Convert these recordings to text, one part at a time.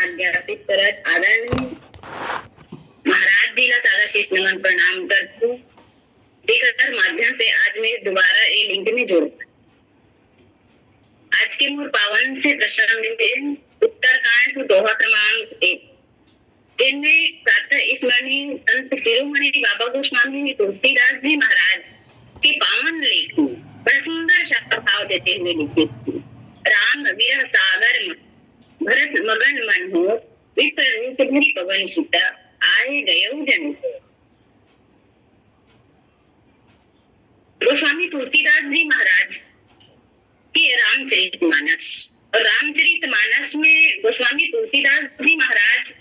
धन्यवाद ज्ञापित करत आदरणीय महाराज जी ला सादर शीश नमन प्रणाम करती हूँ। देकर माध्यम से आज मैं दोबारा ये लिंक में जोड़ आज के मूल पावन से प्रसंग में उत्तरकांड दोहा क्रमांक 1 जिनमें प्रातः स्मरणीय संत शिरोमणि बाबा गोस्वामी तुलसीदास जी महाराज के पावन लेख में बड़ा सुंदर सा भाव देते हुए लिखे राम विरह सागर में भरत मगन मन हो विप्र रूप धरि पवन सुता आए गयो जन को। गोस्वामी तुलसीदास जी महाराज के रामचरितमानस और रामचरितमानस में गोस्वामी तुलसीदास जी महाराज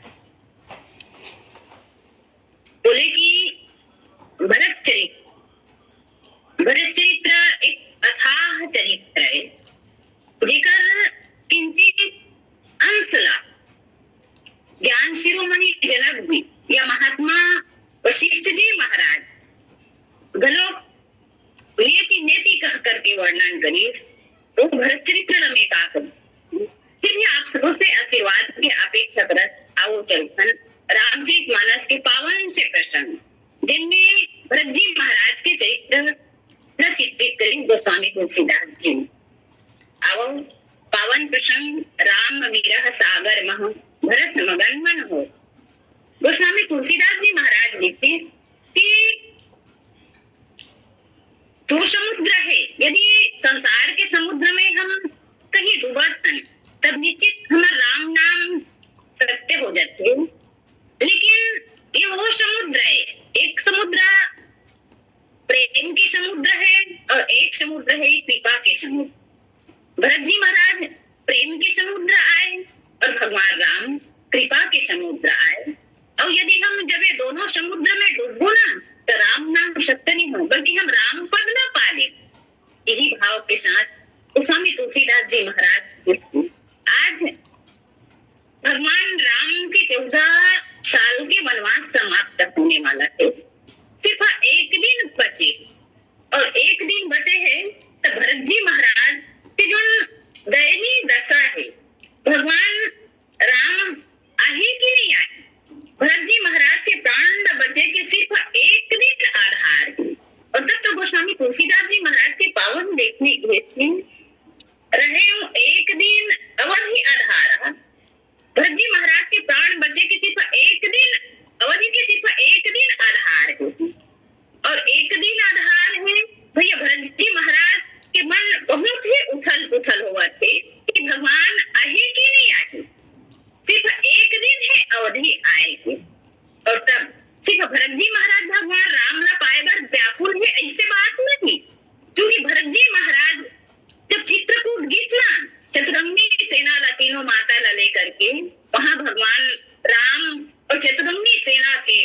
बोले कि भरत चरित्र एक अथाह चरित्र है जेकर किंचित अंशला ज्ञान शिरोमणि जनक जी या महात्मा वशिष्ठ जी महाराज गलोक नेति कह करके वर्णन करीस तो भरत चरित्र में का करी फिर भी आप सबसे आशीर्वाद की अपेक्षा करत आओ चलखन रामचरितमानस के पावन से प्रसंग जिनमें भरत जी महाराज के चरित्र चित्रित करी गोस्वामी तुलसीदास जी। आओ पावन प्रसंग राम विरह सागर मह भरत मगन मन हो। गोस्वामी तुलसीदास जी महाराज लिखते कि तो समुद्र है, यदि संसार के समुद्र में हम कहीं डूबत हैं तब निश्चित हमारा राम नाम सत्य हो जाते हैं। लेकिन ये वो समुद्र है, एक समुद्र प्रेम के समुद्र है और एक समुद्र है कृपा के समुद्र। भरत जी महाराज प्रेम के समुद्र आए और भगवान राम कृपा के समुद्र आए। और यदि हम जब ये दोनों समुद्र में डूबो ना तो राम नाम सत्य नहीं हो बल्कि हम राम पद ना पाले। यही भाव के साथ गोस्वामी तुलसीदास जी महाराज आज भगवान राम के 14 साल के वनवास समाप्त होने वाला है, सिर्फ एक दिन बचे और एक दिन बचे है तो भरत जी महाराज की जो दयनीय दशा है भगवान राम आए कि नहीं आए। भरत जी महाराज के प्राण बचे के सिर्फ एक दिन आधार है और तब तो गोस्वामी तुलसीदास जी महाराज के पावन देखने रहे एक दिन अवधि आधार। भरत जी महाराज के प्राण बचे के सिर्फ एक दिन अवधि के सिर्फ एक दिन आधार है और एक दिन आधार है भैया भरत जी महाराज के मन बहुत ही उथल हुआ थे कि भगवान आए कि नहीं आए। सिर्फ एक दिन है अवधि आएगी और तब सिर्फ भरत जी महाराज भगवान राम ला पाएगा व्याकुल है ऐसे बात नहीं, क्योंकि भरत जी महाराज जब चित्रकूट गिसना चतुरंगी सेना ला तीनों माता ला लेकर के वहां भगवान राम और चतुरंगी सेना के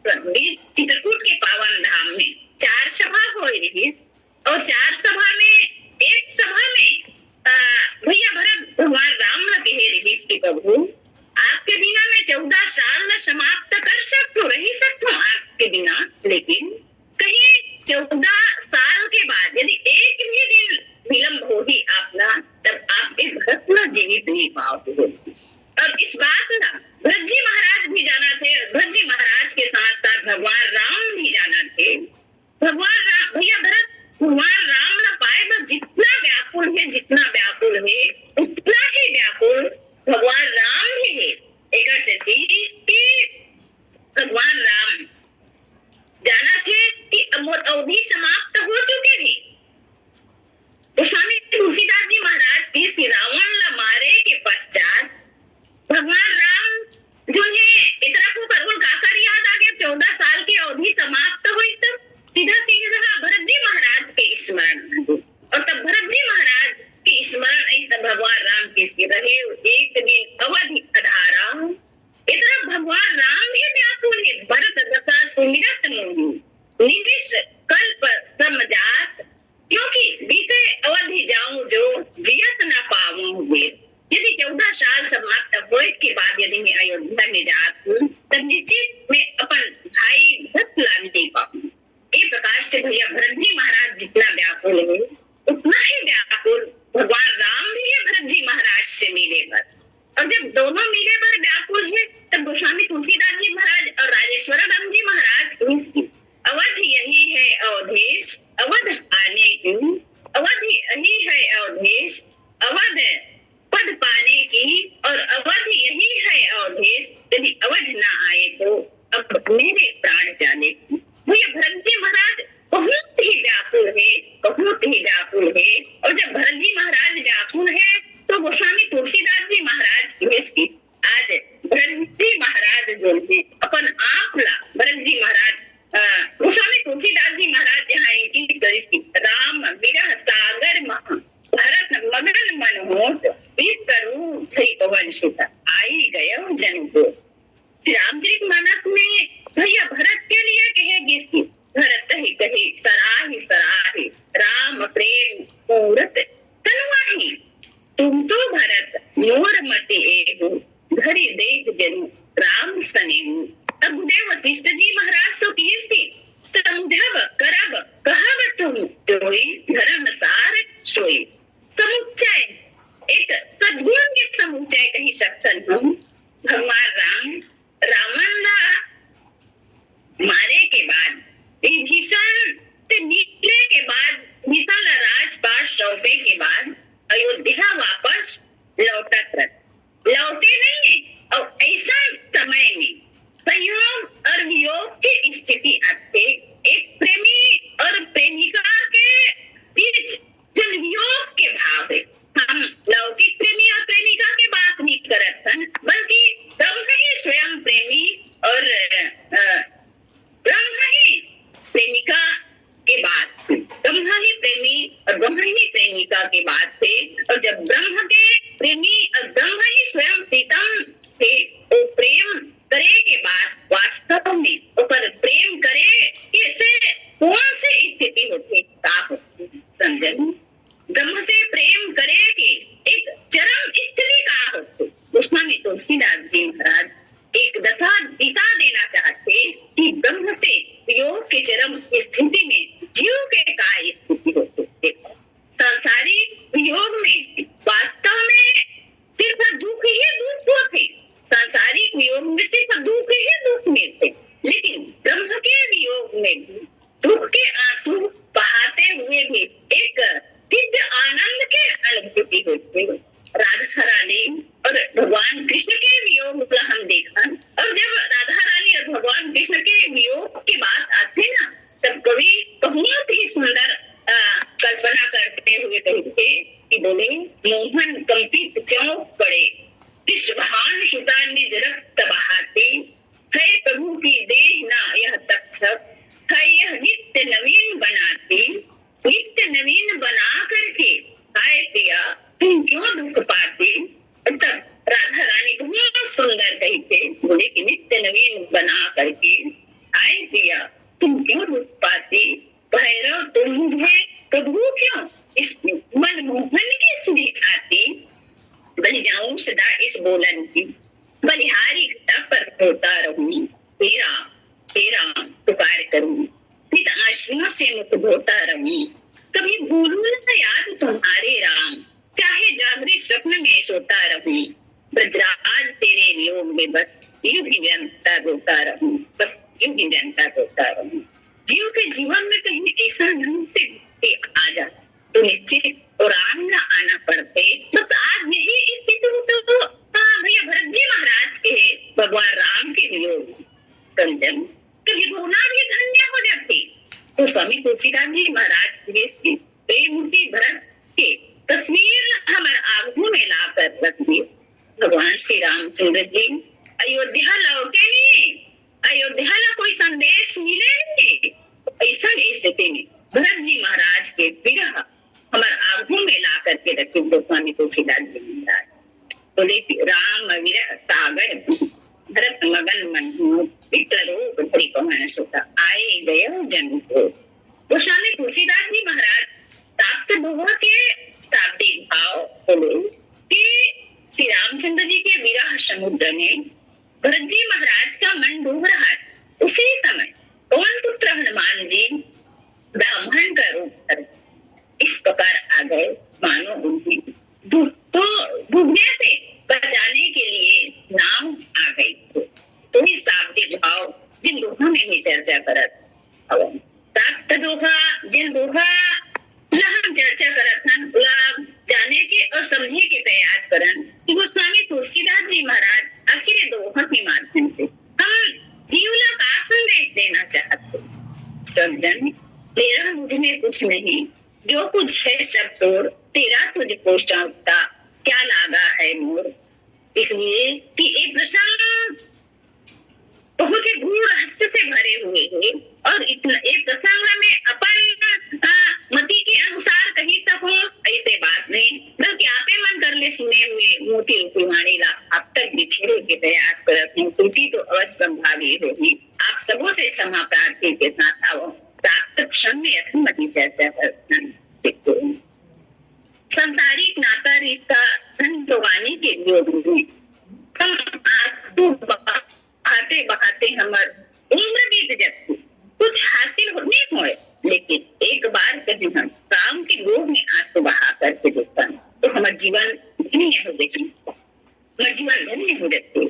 बीच चित्रकूट के पावन धाम में 4 सभा हो रही और 4 सभा में एक सभा में भैया भरत भगवान राम ला कहे रही कि प्रभु आपके बिना मैं 14 साल न समाप्त कर सकता रही सकता हूँ आपके बिना, लेकिन कहीं 14 साल के बाद यदि एक भी दिन विलंब होगी आपना तब आप एक भरत न जीवित नहीं पाओगे। और इस बात ना भरत जी महाराज भी जाना थे, भरत जी महाराज के साथ साथ भगवान राम भी जाना थे। भगवान राम भैया भरत भगवान राम न पाए बस जितना व्याकुल है उतना ही व्याकुल भगवान राम भी है। एक अर्थ थी कि भगवान राम जाना थे कि अवधि समाप्त हो चुके थे। तो स्वामी तुलसीदास जी महाराज के श्री रावण ला मारे के पश्चात भगवान राम जो है इतना को करुण काकर याद आ गया 14 साल की अवधि समाप्त हुई तब सीधा भरत जी महाराज के स्मरण और तब भरत जी महाराज के स्मरण इस भगवान राम के रहे एक दिन अवधि अधारा। इतना भगवान राम भी व्याकुल है भरत दशा सुमिरत मोहि निमिष कल्प समझात क्योंकि बीते अवधि जाऊं जो जियत न पाऊं देर। यदि 14 साल समाप्त होने के बाद यदि मैं अयोध्या में जात हूँ तब निश्चित मैं अपन भाई भरत ला नहीं पाऊं। इस प्रकार से भैया भरत जी महाराज जितना व्याकुल है उतना ही व्याकुल भगवान राम भी है भरत जी महाराज से मिले पर। और जब दोनों मिले पर बोलते अपन आप ला भरत जी महाराज गोस्वामी तुलसीदास जी महाराज यहाँ इनकी दृष्टि राम विरह सागर महा भरत मगन मन होत करूं श्री पवन सुत आई गयो जन को। श्री रामचरित मानस में भैया भरत के लिए कहेगी इसकी भरत ही कहे सराही सराही राम प्रेम मूरत तनुआही तुम तो भरत मोर मति एहु घरी देख जनु राम सनेहु। अब गुरुदेव वशिष्ठ जी महाराज तो किसी समझब करब कहब तुम जोई धर्म सार सोई। समुच्चय एक सद्गुण के समुच्चय कही सकतन हम भगवान राम रावण मारे के बाद भीषण से निकले के बाद भीषण राजपाट सौंपे के बाद अयोध्या वापस लौटे नहीं है। और ऐसा समय में संयोग और वियोग की स्थिति आते एक प्रेमी और प्रेमिका के बीच जो वियोग के भाव है, हम लौकिक प्रेमी और प्रेमिका के बात नहीं करत हन बल्कि ब्रह्म ही स्वयं प्रेमी और ब्रह्म ही प्रेमिका के बाद ब्रह्म ही प्रेमी और ब्रह्म ही प्रेमिका के बाद से। और जब ब्रह्म के प्रेमी और ब्रह्म ही स्वयं प्रीतम थे वो प्रेम करे के बाद वास्तव में ऊपर प्रेम करे कैसे कौन सी स्थिति होती का होती समझन ब्रह्म से प्रेम करे के एक चरम स्थिति का होती। गोस्वामी तुलसीदास जी महाराज एक दिशा देना चाहते कि ब्रह्म से योग के चरम स्थिति में जीव के का स्थिति होती। देखो सांसारिक योग में वास्तव में सिर्फ दुख ही दुख होते, सांसारिक वियोग में सिर्फ दुख ही दुख में थे, लेकिन ब्रह्म के वियोग में भी दुख के आंसू बहाते हुए भी एक दिव्य आनंद के अनुभूति होती है। राधा रानी और भगवान कृष्ण के वियोग का हम देखा और जब राधा रानी और भगवान कृष्ण के वियोग की बात आती ना तब कवि बहुत ही सुंदर कल्पना करते हुए कहते कि बोले मोहन कंपित चौंक पड़े विश्वभान सुता निज रक्त बहाती है प्रभु की देह ना यह तक्षक है यह नित्य नवीन बनाती नित्य नवीन बना करके आए प्रिया तुम क्यों दुख पाती। तब राधा रानी बहुत सुंदर कहते बोले कि नित्य नवीन बना करके आए प्रिया तुम क्यों दुख पाती भैरव तुम मुझे प्रभु क्यों इस मनमोहन की सुधी आती बलि जाऊं सदा इस बोलन की बलिहारी घटा पर होता रहूं तेरा तेरा पुकार करूं फिर आंसुओं से मुख धोता रहूं कभी भूलूं न याद तुम्हारे राम चाहे जागरे स्वप्न में सोता रहूं ब्रजराज तेरे वियोग में बस यूं ही निरंतर रोता रहूं बस यूं ही निरंतर रोता रहूं। जीव के जीवन में कहीं ऐसा ढंग से आ जा तो निश्चित और राम न आना पड़ते। बस आज यही स्थिति तो भैया भरत जी महाराज के भगवान राम के वियोग समझन कभी रोना भी धन्य हो जाती। तो स्वामी तुलसीदास जी महाराज की प्रेमूर्ति भरत के तस्वीर हमारे आंखों में लाकर रख दी। भगवान श्री रामचंद्र जी अयोध्या लौटे नहीं, अयोध्या ला कोई संदेश मिले नहीं। ऐसा स्थिति में भरत जी महाराज के विरह हमारे आंखों में ला करके रखे गोस्वामी तुलसीदास जी महाराज बोले राम विरह सागर भरत मगन मन रूप धरि पवन सुत आए गयो जन को। गोस्वामी तुलसीदास जी महाराज ताप्त दोहा के शाब्दिक भाव बोले कि श्री रामचंद्र जी के विरह समुद्र में भरत जी महाराज का मन डूब रहा है। उसी समय पवन पुत्र हनुमान जी ब्राह्मण का रूप कर इस प्रकार आ गए मानो उन्हें तो डूबने से बचाने के लिए नाव आ गई। तो इस शाब्दिक भाव जिन दोहा में भी चर्चा करत ताप्त दोहा जिन दोहा हम चर्चा करत हन जाने के और समझे के प्रयास करन कि गोस्वामी तुलसीदास जी महाराज आखिर दोहा के माध्यम से हम जीवला का संदेश देना चाहते। सब जन मेरा मुझ में कुछ नहीं जो कुछ है सब तोड़ तेरा तुझको सौंपता क्या लागा है मोर। इसलिए कि एक प्रसंग ऐसे गूढ़ रहस्य से भरे हुए हैं और इतना एक प्रसंग में अपन मति के अनुसार कही सकूं ऐसे बात नहीं, बल्कि आपे मन कर ले सुने हुए मोती रूपी वाणी ला अब तक बिखेरे के प्रयास करते हैं। त्रुटि तो अवश्य संभावी होगी। आप सबों से क्षमा प्रार्थी के साथ आओ प्राप्त क्षण में यथामति चर्चा करते। संसारिक नाता रिश्ता संतोवानी के वियोग में हम आंसू बहाते बहाते हमार उम्र बीत जाती, कुछ हासिल होने होए, लेकिन एक बार कहीं हम राम के गोद में आंसू बहा करके देखता तो हमारा जीवन धन्य हो जाती, हमारा जीवन धन्य हो जाती।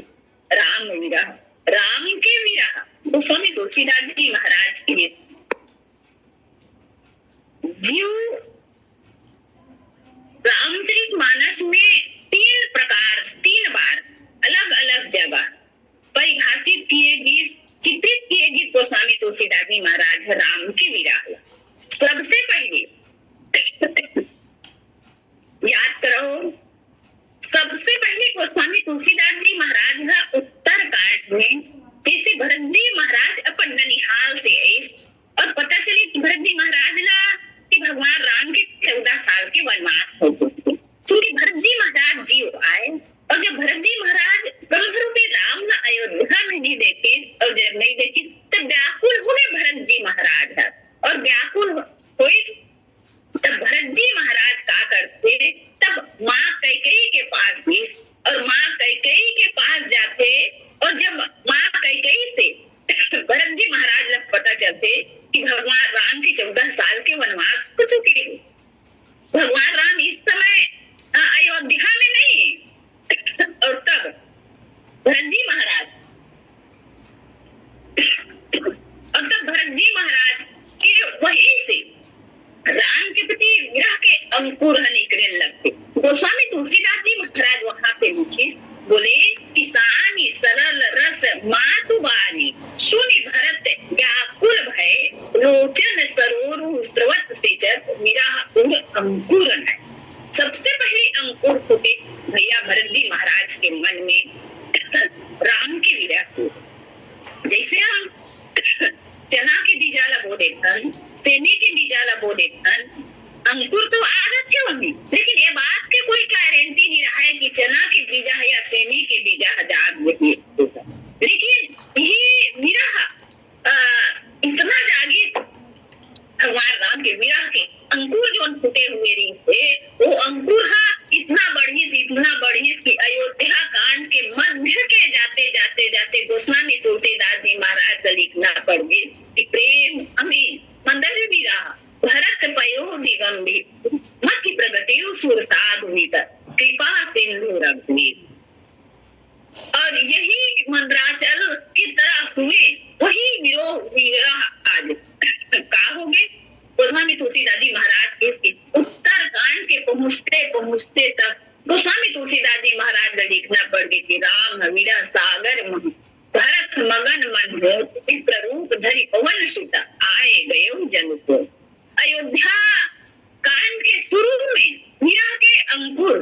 राम विरह, राम के विरह तो स्वामी तुलसीदास जी महाराज के जीव रामचरितमानस में तीन बार अलग अलग जगह परिभाषित किए गए, चित्रित किए गए गोस्वामी तुलसीदास जी महाराज राम के विरह। सबसे पहले याद करो, सबसे पहले गोस्वामी तुलसीदास जी महाराज का उत्तर कांड में जैसे भरत जी महाराज अपन ननिहाल से आए और पता चली कि भरत जी महाराज ला कि भगवान राम के 14 साल के वनवास हो चुके, क्योंकि भरत जी महाराज जी आए और जब भरत जी महाराज ब्रह्मरूपी राम न अयोध्या में नहीं देखे और जब नहीं देखे तब व्याकुल हुए भरत जी महाराज है, और व्याकुल हुए तब भरत जी महाराज क्या करते, तब माँ कैकेयी के पास गए और माँ कैकेयी के पास जाते, और जब माँ कैकेयी से भरत जी महाराज जब पता चलते कि भगवान राम के 14 साल के वनवास हो चुके, भगवान राम इस समय अयोध्या में नहीं, और तब भरत जी महाराज के वहीं से राम के प्रति विरह के अंकुर निकलने लगते। गोस्वामी तुलसीदास जी महाराज वहां पे लिखे, बोले किसानी सरल रस मातुबानी सुनि भरत व्याकुल भय लोचन सरोरु स्रवत सेचत विरह उर अंकुरन है। सबसे पहले अंकुर फूटे भैया भरत जी महाराज के मन में राम के विरह को। जैसे हम चना के बीजाला बो देथन, सेमी के बीजाला बो देथन, अंकुर तो आदत है उनमें, लेकिन ये बात के कोई गारंटी नहीं रहा है कि चना के बीजा है या सेमी के बीजा हजार वही, लेकिन ये विरह इतना जागी भगवान राम के विरह के अंकुर जो फूटे हुए रही से वो अंकुर इतना बढ़ी कि अयोध्या कांड के मध्य के जाते जाते जाते गोस्वामी तुलसीदास जी महाराज का लिखना पड़ गए कि प्रेम अमीन मंदर भी रहा भरत पयो दिगंभीर मति प्रगति सुर साधु कृपा सिंधु रघुवीर। और यही मंदराचल की तरह हुए वही विरह आज का हो गए। गोस्वामी तुलसीदास जी महाराज के उत्तर कांड के पहुंचते तक गोस्वामी तुलसीदास जी महाराज का लिखना पड़ गया कि राम विरह सागर भरत मगन मन हो रूप धरि पवन सुत आए गए जन को। अयोध्या कांड के शुरू में विरह के अंकुर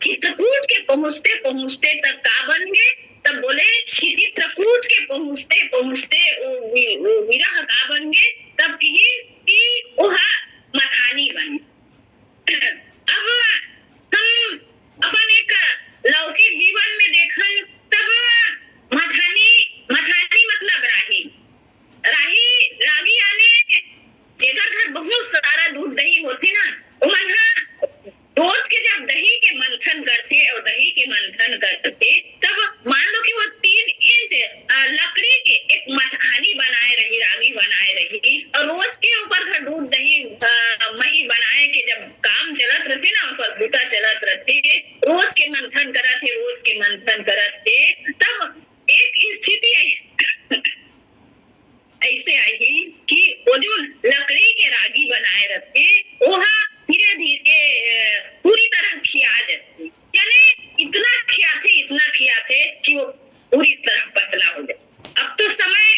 चित्रकूट के पहुंचते तक का बन गए, तब बोले कि चित्रकूट के पहुंचते वो विरह का बन गए, तब कि वहाँ मथानी बने। अब हम अपन एक लौकिक जीवन में देखन तब मथानी मतलब रागी आने जेकर घर बहुत सारा दूध दही होते ना, मन रोज के जब दही के मंथन करते तब मान लो कि वो 3 इंच लकड़ी के एक मथानी बनाए रही, रागी बनाए रही, और रोज के ऊपर घर दूध दही मही बनाए के जब काम चलत रहते ना, ऊपर भूटा चलत रहते, रोज के मंथन करते तब एक स्थिति ऐसे आई कि वो जो लकड़ी के रागी बनाए रहते वहाँ धीरे धीरे पूरी तरह खिया जाती, यानी इतना खियाते कि वो पूरी तरह पतला हो जाए। अब तो समय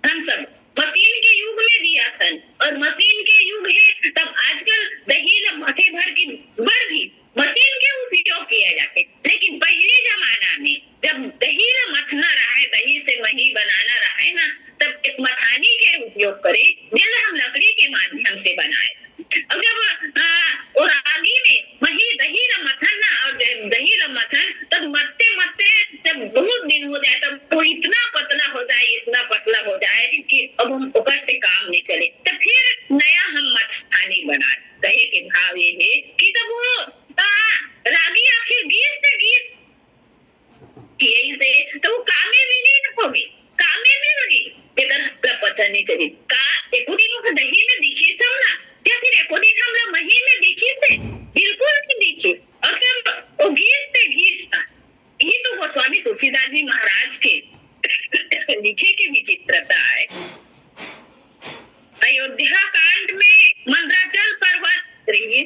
हम सब मशीन के युग में दिया था, और मशीन के युग है तब आजकल दही मठे भर की भी मशीन के उपयोग किया जाते, लेकिन पहले जमाना में जब दही उपयोग करें जैसे हम लकड़ी के माध्यम से बनाए। और जब और आगे में वही दही र मथन ना, और दही र मथन तब मरते मरते जब बहुत दिन हो जाए तब वो इतना पतला हो जाए, इतना पतला हो जाए कि अब हम ओकर से काम नहीं चले, तब फिर नया हम मथानी बना। कहे के भाव ये है कि तब वो रागी आखिर गीस से गीस यही से तो वो कामे विलीन हो गई, कामे में लगी इधर पता नहीं चली का एको दिन वो दही में दिखी सब ना, या फिर एको दिन हम लोग मही में दिखी थे, बिल्कुल नहीं दिखी। और तब वो घीस था। ये तो गोस्वामी तुलसीदास जी महाराज के लिखे की विचित्रता है। अयोध्या कांड में मंदराचल पर्वत रही,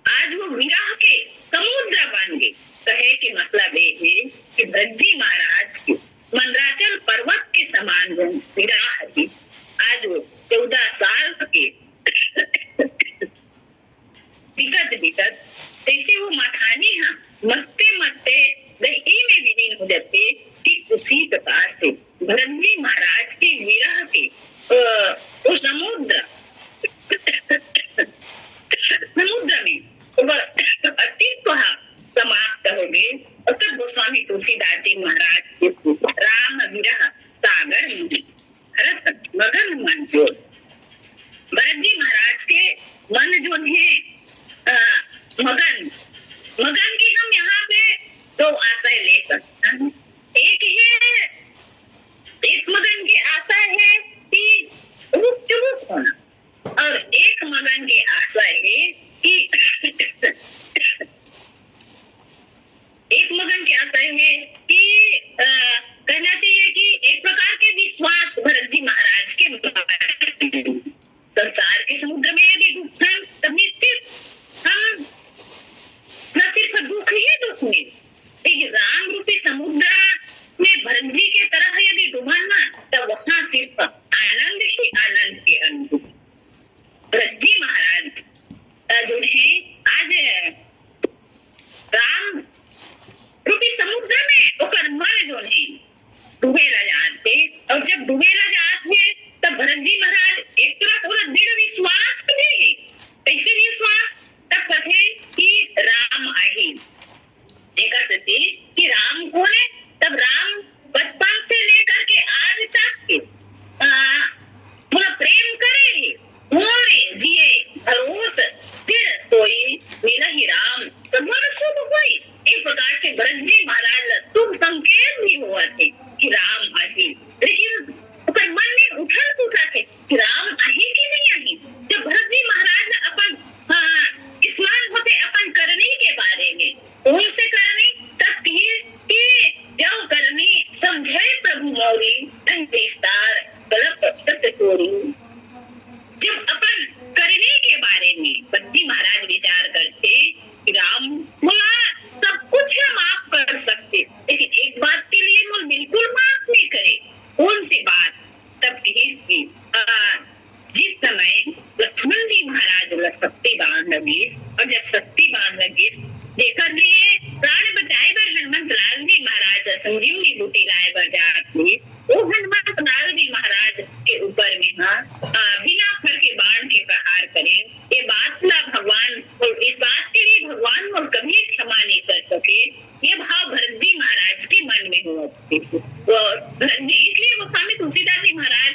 आज वो विरह के समुद्र बन गए। कहे के मतलब ये है कि भरतजी महाराज के मंदराचल पर्वत के समान विरह है। आज वो 14 साल के विगत जैसे वो मथानी मरते मरते दही में विलीन हो जाते, ठीक उसी प्रकार से भरतजी महाराज के विरह के वो समुद्र में अस्तित्व समाप्त हो गए। और तब गोस्वामी तुलसीदास जी महाराज राम विरह सागर भरत मगन मन जो, भरत जी महाराज के मन जो है मगन की हम यहाँ पे दो आशय ले सकते हैं। एक मगन की आशा है कि चुप होना, और एक मगन की आशा है कि एक मगन की आशा है कि कहना चाहिए कि एक प्रकार के विश्वास भरत जी महाराज के संसार के समुद्र में यदि डूबन तब निश्चित हम न सिर्फ दुख ही दुख में, लेकिन राम रूपी समुद्र में भरत जी के तरह यदि डूबन ना तब वहां सिर्फ आनंद ही आनंद के अनुभव। भरत जी महाराज जो है आज राम रूपी समुद्र में ओकर मन जो है डूबेला जाते, और जब डूबेला जाते तब भरत जी महाराज एक तरफ पूरा दृढ़ विश्वास भी है। कैसे विश्वास? तब कथे कि राम आई, एक सती कि राम कौन है? तब राम बचपन से लेकर के आज तक पूरा प्रेम करे, मोरे जिए भरोस फिर सोई मिला ही राम सब शुभ हुई। एक प्रकार से भरत जी महाराज शुभ संकेत भी हुआ थे कि राम आई, लेकिन मन में उठन पूछा थे कि राम आई कि नहीं आई। जब भरत जी महाराज ने अपन स्मरण होते अपन करनी के बारे में कौन से करनी, तब कि जो करनी समझे प्रभु मौरी विस्तार गलत सत्य चोरी। जब अपन करने के बारे में भरत जी महाराज विचार करते कि राम बोला सब कुछ हम आप कर सकते, लेकिन एक बात के लिए वो बिल्कुल माफ नहीं करे। कौन सी बात? तब जिस समय लक्ष्मण जी महाराज शक्ति बांध लगी, और जब शक्ति बांध लगी देकर लिए प्राण बचाए बर हनुमंत लाल जी महाराज संजीवनी बूटी लाए बर जाते, वो हनुमंत लाल जी महाराज के ऊपर में बिना फर के बाण के प्रहार करें। ये बात ना भगवान, और इस बात के लिए भगवान और कभी क्षमा नहीं कर सके। ये भाव भरत जी महाराज के मन में हुआ, इसलिए वो स्वामी तुलसीदास जी महाराज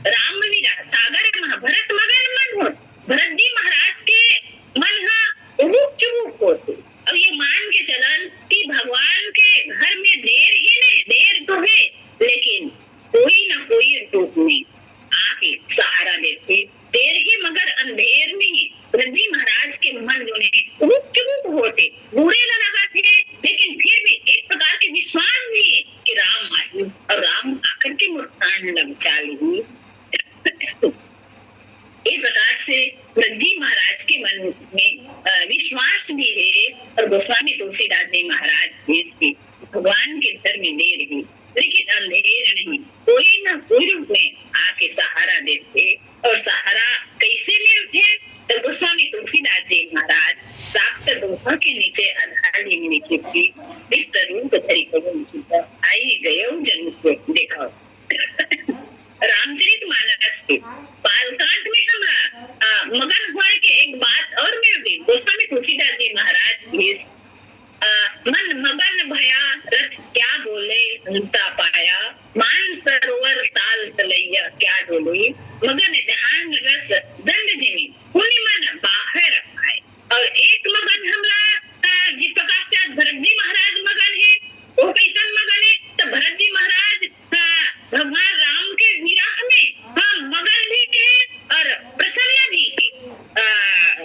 राम विरह सागर भरत मगन मन हो, भरत जी महाराज के मन चुप होते। अब ये मान के चलन कि भगवान के घर में देर ही नहीं, देर तो है लेकिन कोई ना कोई रूप में आके सहारा देते, देर ही मगर अंधेर नहीं। भरत जी महाराज के मन जो है चुप होते, बुरे लगा थे, लेकिन फिर भी एक प्रकार के विश्वास भी है कि राम आए, और राम आकर के मुस्कान लग चाली। एक प्रकार से भरत जी महाराज के मन में विश्वास भी है, और गोस्वामी तुलसीदास जी महाराज इसके भगवान के घर में देर है लेकिन अंधेर नहीं, कोई ना कोई रूप में आके सहारा देते। और सहारा कैसे मिलते? तो गोस्वामी तुलसीदास जी महाराज प्राप्त दोहा के नीचे आधार निम्नलिखित की दिव्य रूप धरि कबूल आई गयो जन्म को देखो। रामचरित मन मगन भया रथ क्या बोले हंसा पाया, मान सरोवर ताल तलैया क्या डोले, मगन ध्यान रस दंड जिमी पुनि मन बाहर आए। और एक मगन हमरा जिस प्रकार से भरत जी महाराज मगन है, वो कैसन मगन है? तो भरत जी महाराज भगवान राम के विरह में मगन भी है और प्रसन्न भी है।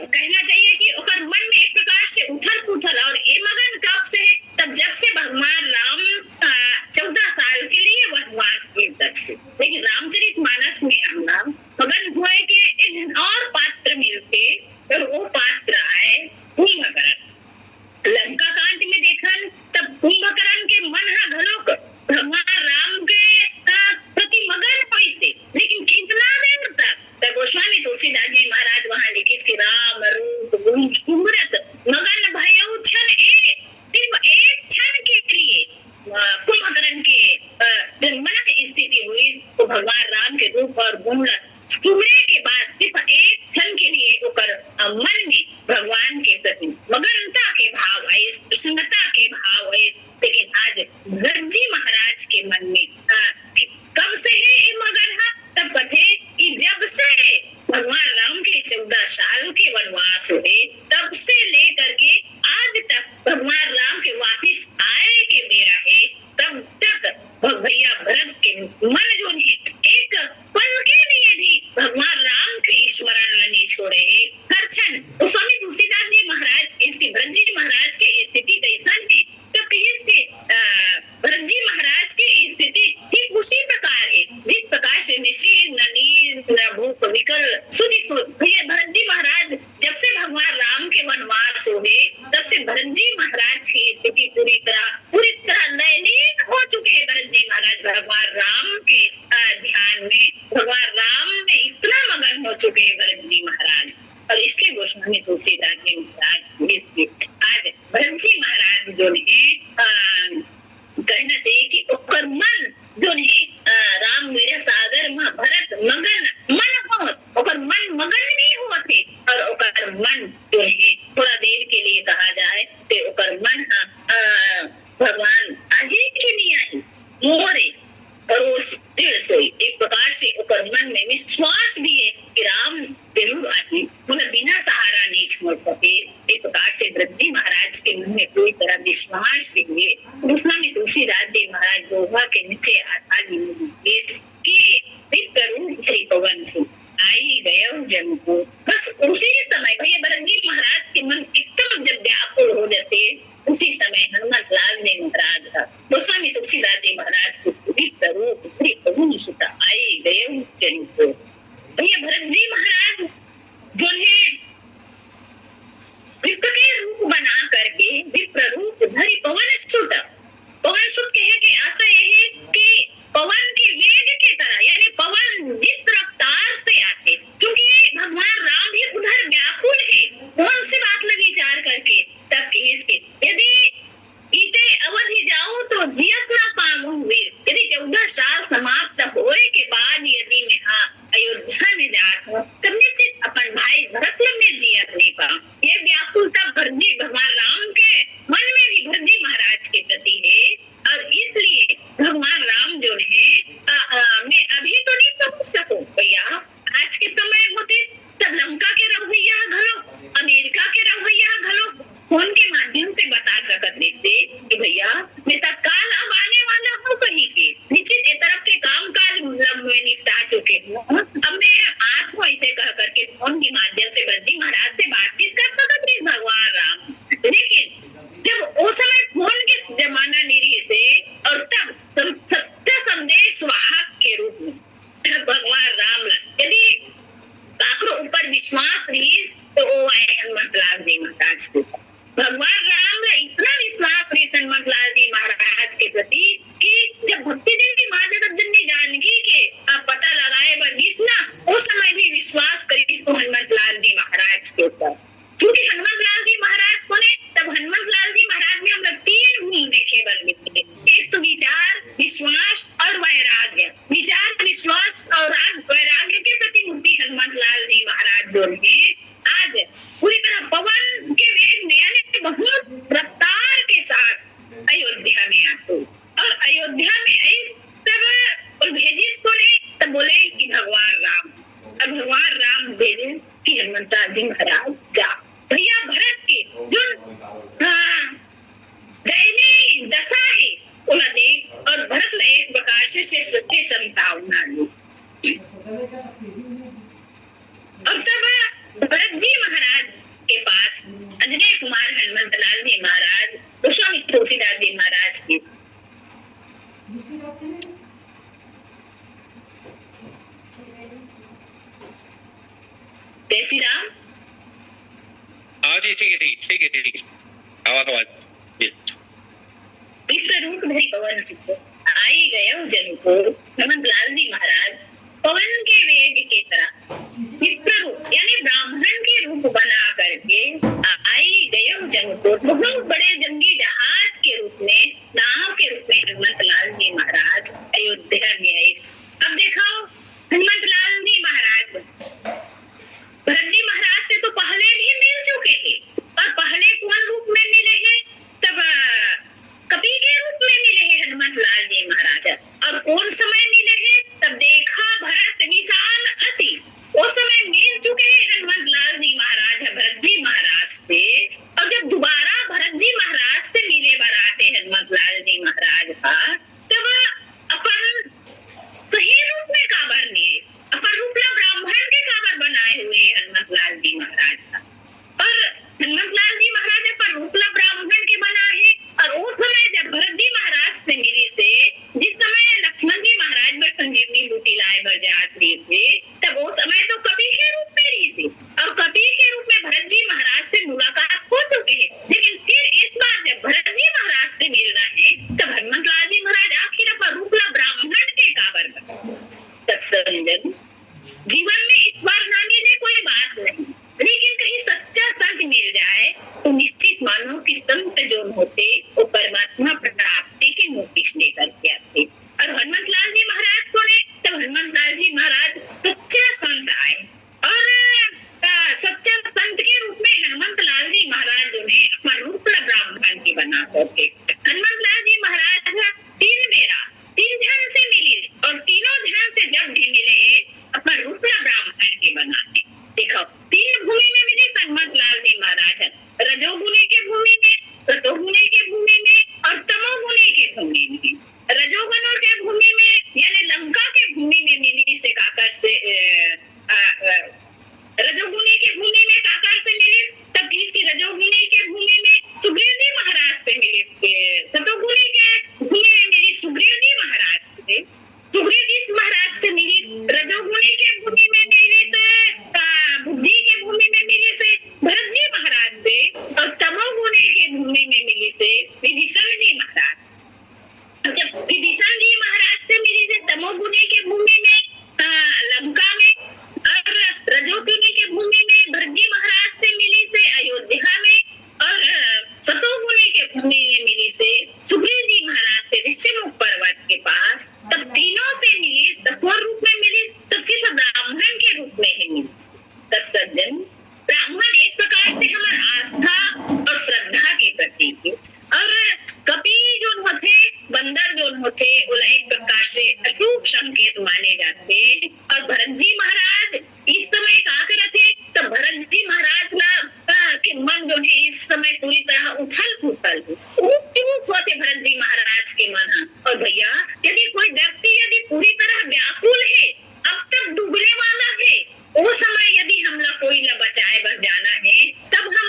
कहना चाहिए कि ओकर मन में एक प्रकार से उथल पुथल। और ये मगन कब से है? तब जब से भगवान राम 14 साल के लिए वनवास गए तब से। लेकिन रामचरितमानस में हम मगन हुए कि एक और पात्र मिलते और वो पात्र आए कुंभकर्ण। लंका कांड में देखन तब कुंभकर्ण के मन घलोक भगवान राम के प्रति मगन हुई से। लेकिन कितना देर तक गोस्वामी तुलसीदास जी महाराज वहां लिखे कि राम रूप गुण सुमरत मगन भयो क्षण एक, सिर्फ एक क्षण के लिए कुंभकर्ण के मन की स्थिति हुई तो भगवान राम के रूप और गुण सुनने के बाद सिर्फ एक क्षण के लिए ओकर मन में भगवान के प्रति मगनता के भाव आए, प्रसन्नता के भाव आए। लेकिन आज भरत जी महाराज के मन में कब से है ये मगन? तब कथे कि जब से भगवान राम के 14 साल के वनवास हुए तब से लेकर के आज तक भगवान राम के वापिस आए के बेरा है, तब तक भैया भरत के मन जो है एक पल के लिए भी भगवान राम के स्मरण नहीं छोड़े। हर क्षण स्वामी तुलसीदास जी महाराज इसके भरत जी महाराज की स्थिति कैसन है? तो कहीं से भरत जी महाराज की स्थिति ठीक उसी प्रकार है जिस प्रकार से निश्चित ननीर भूख विकल सुधि भैया भरत जी महाराज जब से भगवान राम के वनवास हुए तब से भरत जी महाराज की स्थिति पूरी तरह दयनीय हो चुके हैं। भरत जी महाराज भगवान राम के ध्यान में भगवान राम में इतना मगन हो चुके हैं भरत जी महाराज। और इसके गोस्वामी तुलसीदास जी महाराज आज भरत जी महाराज जो है कहना चाहिए कि ओकर मन जो है राम मेरे सागर में भरत मगन मन हो, ओकर मन मगन भी होते और ओकर मन जो है थोड़ा देर के लिए कहा जाए तो ओकर मन भगवान आगे के नहीं आई मोरे और वो स्थिर सोई। एक प्रकार से ओकर मन में विश्वास भी है कि राम जरूर आए, मतलब बिना सहारा नहीं छोड़ सके। एक प्रकार से भरत जी महाराज के मन में पूरी तरह विश्वास भी हुए। गोस्वामी तुलसीदास जी महाराज दोहा के नीचे पवन सु आई गया जन को। बस उसी समय भैया भरत जी महाराज के मन एकदम जब व्याकुल हो जाते उसी समय हनुमत लाल जी महाराज का गोस्वामी तुलसीदास जी महाराज को आई गए जन को। भैया भरत जी महाराज जो है विप्र के रूप बना करके विप्र रूप धरि पवन सुत कहे कि ऐसा यह है कि पवन के वेग की तरह, यानी पवन जिस रफ्तार से आते, क्योंकि भगवान राम भी उधर व्याकुल है कौन सी बात में विचार करके तब के यदि इते अवधि जाऊं तो जियत न पाऊं वीर। यदि 14 साल समाप्त होए के बाद यदि मैं अयोध्या में जात हूँ तब निश्चित अपन भाई भरत में जियत नहीं पाऊं। ये व्याकुलता भरत भगवान राम के मन में भी भरत जी महाराज के प्रति है। और इसलिए भगवान राम जो है मैं अभी तो नहीं पहुंच सकूं भैया। आज के समय होते तब लंका के रवैया घलो, अमेरिका के रवैया घलो फोन के माध्यम से बता सकते थे कि भैया मैं तत्काल अब आने वाला हूँ कहीं के, निश्चित एक तरफ के काम काज में निपटा चुके हूँ, अब मैं आज को ऐसे कह करके फोन के माध्यम से भरत जी महाराज से बातचीत कर सकते थे भगवान राम। लेकिन जब वो समय फोन के जमाना नहीं से और तब सत्य संदेश वाहक के रूप में भगवान राम यदि काकरो ऊपर विश्वास नहीं तो वो आए हनुमत लाल जी महाराज को। भगवान राम ने इतना विश्वास रही हनुमत लाल जी महाराज के प्रति कि जब भक्ति देवी माँ जगत जननी जानकी के पता लगाए बरना उस समय भी विश्वास करी तो हनुमत लाल जी महाराज के ऊपर। क्योंकि हनुमत लाल जी महाराज को ने तब हनुमत लाल जी महाराज में हम लोग 3 गुण देखे बल जी महाराज जा भैया भरत के जो दैनी दशा है ओला देख और भरत ने एक प्रकार से सत्य संतावना ली। और तब भरत जी महाराज के पास अंजनी कुमार हनुमंतलाल जी महाराज गोस्वामी तुलसीदास जी महाराज की जय राम। हाँ जी ठीक है आवाज विश्व रूप धरि पवन सुत आई गए जन को हनुमंतलाल जी महाराज पवन के वेग की तरह विप्र रूप यानी ब्राह्मण के रूप बना करके आई गए जन को बहुत बड़े जंगी जहाज के रूप में नाव के रूप में हनुमंतलाल जी महाराज अयोध्या में आए। अब देखो हनुमंतलाल जी महाराज भरत जी महाराज से तो पहले भी मिल चुके थे और पहले कौन रूप में मिले हैं? तब कपि के रूप में मिले हैं हनुमंतलाल जी महाराज। और कौन समय मिले हैं? तब देखा भरत विशाल अति उस समय मिल चुके हैं हनुमंतलाल जी महाराज भरत जी महाराज से। और जब दोबारा भरत जी महाराज से मिले बराते हनुमंतलाल जी महाराज का तब अपन सही रूप में काबर नहीं अपन रूपला ब्राह्मण के काबर बनाए हुए हनुमंतलाल जी महाराज का। और हनुमंतलाल जी महाराज पर रूपला ब्राह्मण के बना है। और उस समय जब भरत जी महाराज से मिली से जिस समय लक्ष्मण जी महाराज में संजीवनी बूटी लाए बरजात थे तब वो समय तो कपि के रूप में रही थी और कपि के रूप में भरत जी महाराज से मुलाकात हो चुके हैं। लेकिन फिर इस बार जब भरत जी महाराज से मिलना है तब हनुमंतलाल जी महाराज आखिर पर रूपला ब्राह्मण के काबर तब समझन जीवन में ईश्वर ना मिले कोई बात नहीं, लेकिन कहीं सच्चा संत मिल जाए तो निश्चित मानो कि संत जो होते वो परमात्मा प्राप्ति की नोटिस लेकर के आते। और हनुमंतलाल जी महाराज को ने तब हनुमंतलाल जी महाराज सच्चा संत आए और सच्चा संत के रूप में हनुमंतलाल जी महाराज जो ने अपना रूप ब्राह्मण के बना करके हनुमंतलाल जी महाराज तीन जन से मिली और तीनों जन से जब भी मिले अपना रूपला ब्राह्मण के बनाने। देखो तीन भूमि में मिले हनुमंतलाल जी महाराज रजोगुणी के भूमि में सतोगुणी के भूमि में और तमोगुणी के भूमि में। रजोगुणों के भूमि में यानी लंका के भूमि में मिली से काकर से रजोगुणी के भूमि में काकर से मिली तब की रजोगुणी के भूमि में सुग्रीव जी महाराज से मिली। सतोगुणी के भूमि में मिली सुग्रीव जी महाराज से सुग्रीव जी महाराज से मिली। रजोगुणी के भूमि में मिली से बुद्धि के भूमि में मिली से भरत जी महाराज से और तमोगुणी के भूमि में मिली से विभीषण जी महाराज। जब विभीषण जी महाराज से मिली से तमोगुणी के भूमि में लंका में और रजोगुणी के भूमि में भरत जी महाराज से मिली से अयोध्या में और सतोगुणी के भूमि में मिली से सुग्रीव जी महाराज से ऋषिमुख पर्वत के पास। तब तीनों से मिली तब रूप में मिली तब सिर्फ ब्राह्मण के रूप में ही मिली। तब सज्जन ब्राह्मण एक प्रकार से हमारी आस्था और श्रद्धा के प्रतीक है और कपि जो होते बंदर जो होते वो एक प्रकार से अशुभ संकेत माने जाते। और भरत जी महाराज इस समय क्या करते तो भरत जी महाराज के मन जो है इस समय पूरी तरह उथल पुथल होते भरत जी महाराज के मन। और भैया यदि कोई व्यक्ति यदि पूरी तरह व्याकुल है अब तक डूबने वाला है वो समय यदि हमला कोई ला बचाए बच जाना है तब हम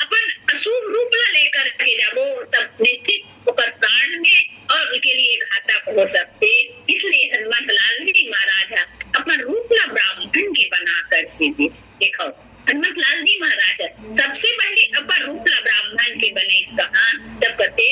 अपन अशुभ रूप ला लेकर के जाबो तब निश्चित होकर प्राण में और उनके लिए घातक हो सकते। इसलिए हनुमंतलाल जी महाराज अपन रूप ला ब्राह्मण के बना करके देखो हनुमंतलाल जी महाराज सबसे पहले अपन रूपला ब्राह्मण के बने कहा जब कहते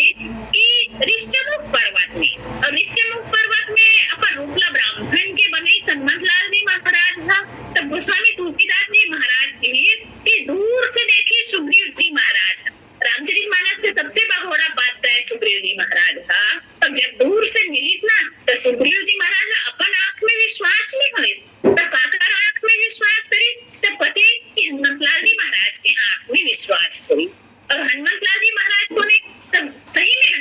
कि ऋषिमुख पर्वत में और ऋषिमुख पर्वत में अपन रूपला ब्राह्मण के बने हनुमंतलाल जी महाराज था। तब गोस्वामी तुलसीदास जी महाराज के लिए कि दूर से देखे सुग्रीव जी महाराज रामचरितमानस के सबसे बड़ा पात्र है सुग्रीव जी महाराज का। तब जब दूर से मिली ना तो सुग्रीव जी महाराज अपन आंख में विश्वास नहीं हुई तब काकर आंख में विश्वास करी तब पते कि हनुमंतलाल जी महाराज के आंख में विश्वास करी। और हनुमंतलाल जी महाराज को ने तब सही में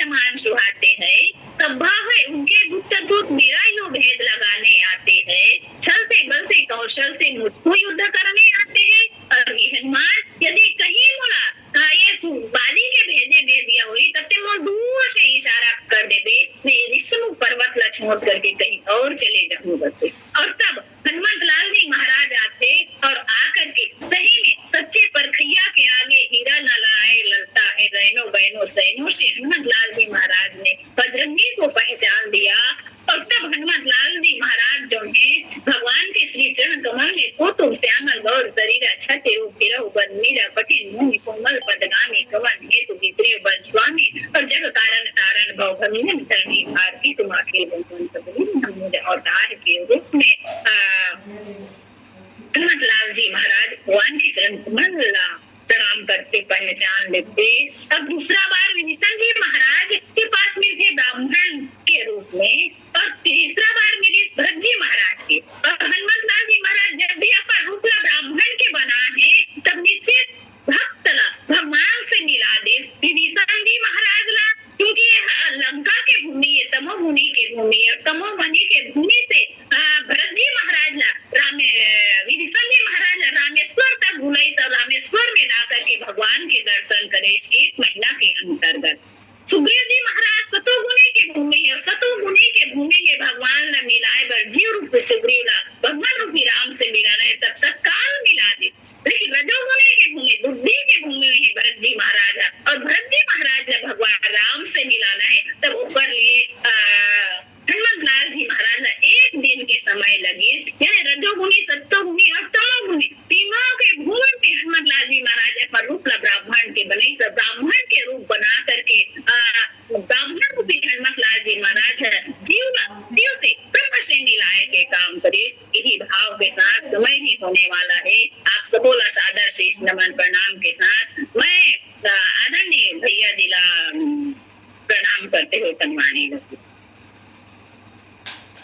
समान सुहाते हैं, तब भाव है उनके गुप्त दूत मेरा यो भेद लगाने आते हैं, छल से बल से कौशल से मुझको युद्ध करने आते हैं। और हे हनुमान यदि कहीं मोला ये बाली के भेजे दे दिया हुई तब ते मोल दूर से इशारा कर देते, मैं ऋषिमुख पर्वत ला छोड़ करके कहीं और चले जाऊं बस। और तब हनुमत लाल जी महाराज आते और आकर के सही में सच्चे परखैया के आगे हीरा न लाए ललता है रैनो बहनो सैनो से हनुमत लाल जी महाराज ने बजरंगी को पहचान दिया। और तब हनुमत लाल जी महाराज जो है भगवान के श्री चरण कमल में कोतुम श्यामल गौर शरीर छठे गिरह बन मीरा कठिन मुनि कोमल पदगामी कवन हेतु विचरे बल स्वामी और जग कारण तारण भव भंजन धरणी भारती तुम अखिल बंधन सबरी नमोद अवतार के रूप में हनुमत लाल जी महाराज भगवान के चरण कमल प्रणाम करते पहचान लेते। अब दूसरा बार विभीषण जी महाराज के पास मिले ब्राह्मण के रूप में और तीसरा बार मिले भरत जी महाराज के। और हनुमत लाल जी महाराज जब भी अपन रूप ब्राह्मण के बना है तब निश्चित भक्त ला भगवान से मिला दे विभीषण जी महाराज ला, क्योंकि लंका के भूमि है, तमो मुनि के भूमि है, तमो मुनि के भूमि से भरत जी महाराज ला विभीषण जी महाराज ला रामेश्वर तक बुलाई, सब रामेश्वर में ला करके भगवान के दर्शन करे 1 महीना के अंतर्गत। सुग्रीव जी महाराज सतुगुणी के भूमि है, सतुगुणी के भूमि में भगवान ने मिलाए बर जीव रूप सुग्रीव ला भगवान रूपी राम से मिला रहे तब तत्काल मिला दे। लेकिन रजोगुणी के भूमि बुद्धि के भूमि में भरत जी महाराज और भरत जी महाराज ने भगवान राम से मिलाना है तब ऊपर लिए हनुमत लाल जी महाराज ने 1 दिन के समय लगे, यानी रजोगुणी सत्योगुणी और तमोगुणी तीनों के भूमि में हनुमत लाल जी महाराज पर रूप ब्राह्मण के बने, तो ब्राह्मण के रूप बना करके ब्राह्मण रूपी हनुमत लाल जी महाराज जीव से ब्रह्म से मिलाए के काम करे। इसी भाव के साथ समय भी होने वाला है। आप सबोला सादर से नमन प्रणाम के साथ मैं आदरणीय भैया जिला प्रणाम करते हुए तनवानी लगी।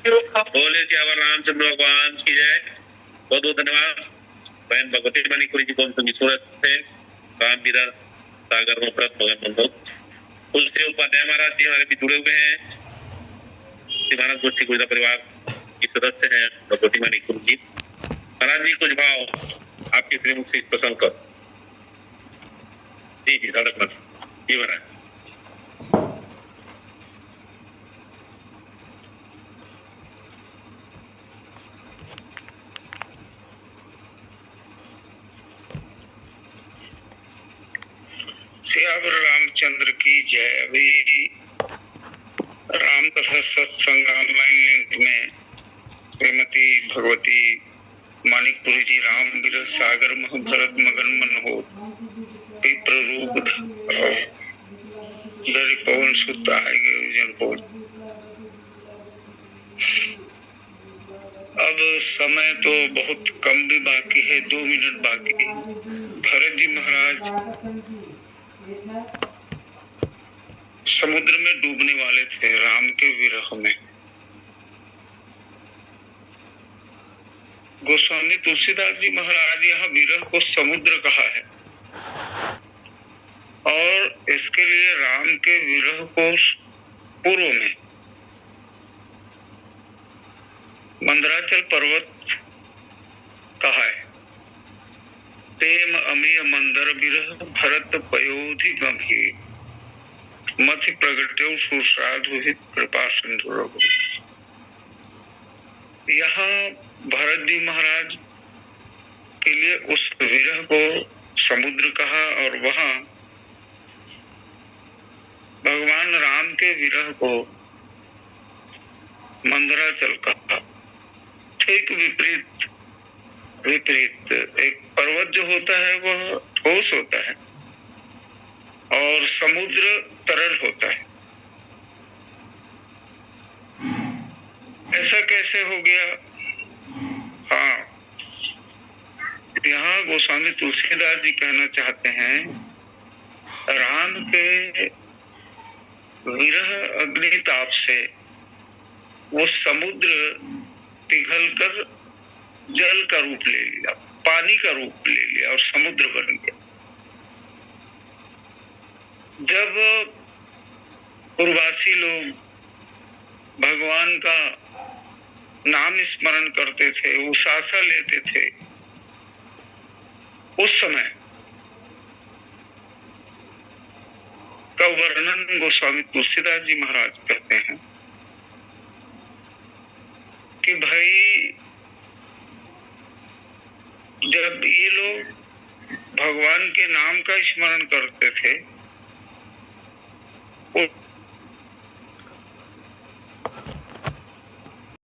बोले श्यावर रामचंद्र भगवान की जय। बहुत बहुत धन्यवाद बहन भगवती मणिपुरी जी को उनकी सूरत से राम वीरा सागर में व्रत मगन बंधु तुलसी उपाध्याय महाराज जी हमारे भी जुड़े हुए हैं, महाराज गोष्ठी गुजरा परिवार के सदस्य हैं भगवती मणिपुर जी महाराज जी। कुछ भाव आपके श्रीमुख से पसंद कर जी जी सड़क पर जी महाराज। श्यावर रामचंद्र की जय। अभी राम कथा सत्संग ऑनलाइन लिंक में श्रीमती भगवती मानिकपुरी जी राम विरह सागर मह भरत मगन मन हो विप्र रूप दरि पवन सुत आएगे जन को। अब समय तो बहुत कम भी बाकी है, 2 मिनट बाकी है। भरत जी महाराज समुद्र में डूबने वाले थे राम के विरह में। गोस्वामी तुलसीदास जी महाराज यहाँ विरह को समुद्र कहा है और इसके लिए राम के विरह को पूर्व में मंदराचल पर्वत कहा है। प्रेम अमीय मंदर विरह भरत पयोधि गंभीर मथि प्रगट्यो सुसाधु हित कृपा सिंधु रघु। यहाँ भरत जी महाराज के लिए उस विरह को समुद्र कहा और वहां भगवान राम के विरह को मंदराचल कहा। ठीक विपरीत विपरीत, एक पर्वत जो होता है वह ठोस होता है और समुद्र तरल होता है। ऐसा कैसे हो गया? हाँ, यहाँ गोस्वामी तुलसीदास जी कहना चाहते हैं राम के विरह अग्नि ताप से वो समुद्र पिघलकर जल का रूप ले लिया, पानी का रूप ले लिया और समुद्र बन गया। जब पूर्ववासी लोग भगवान का नाम स्मरण करते थे, उसासा लेते थे, उस समय का वर्णन गोस्वामी तुलसीदास जी महाराज करते हैं कि भाई जब ये लोग भगवान के नाम का स्मरण करते थे,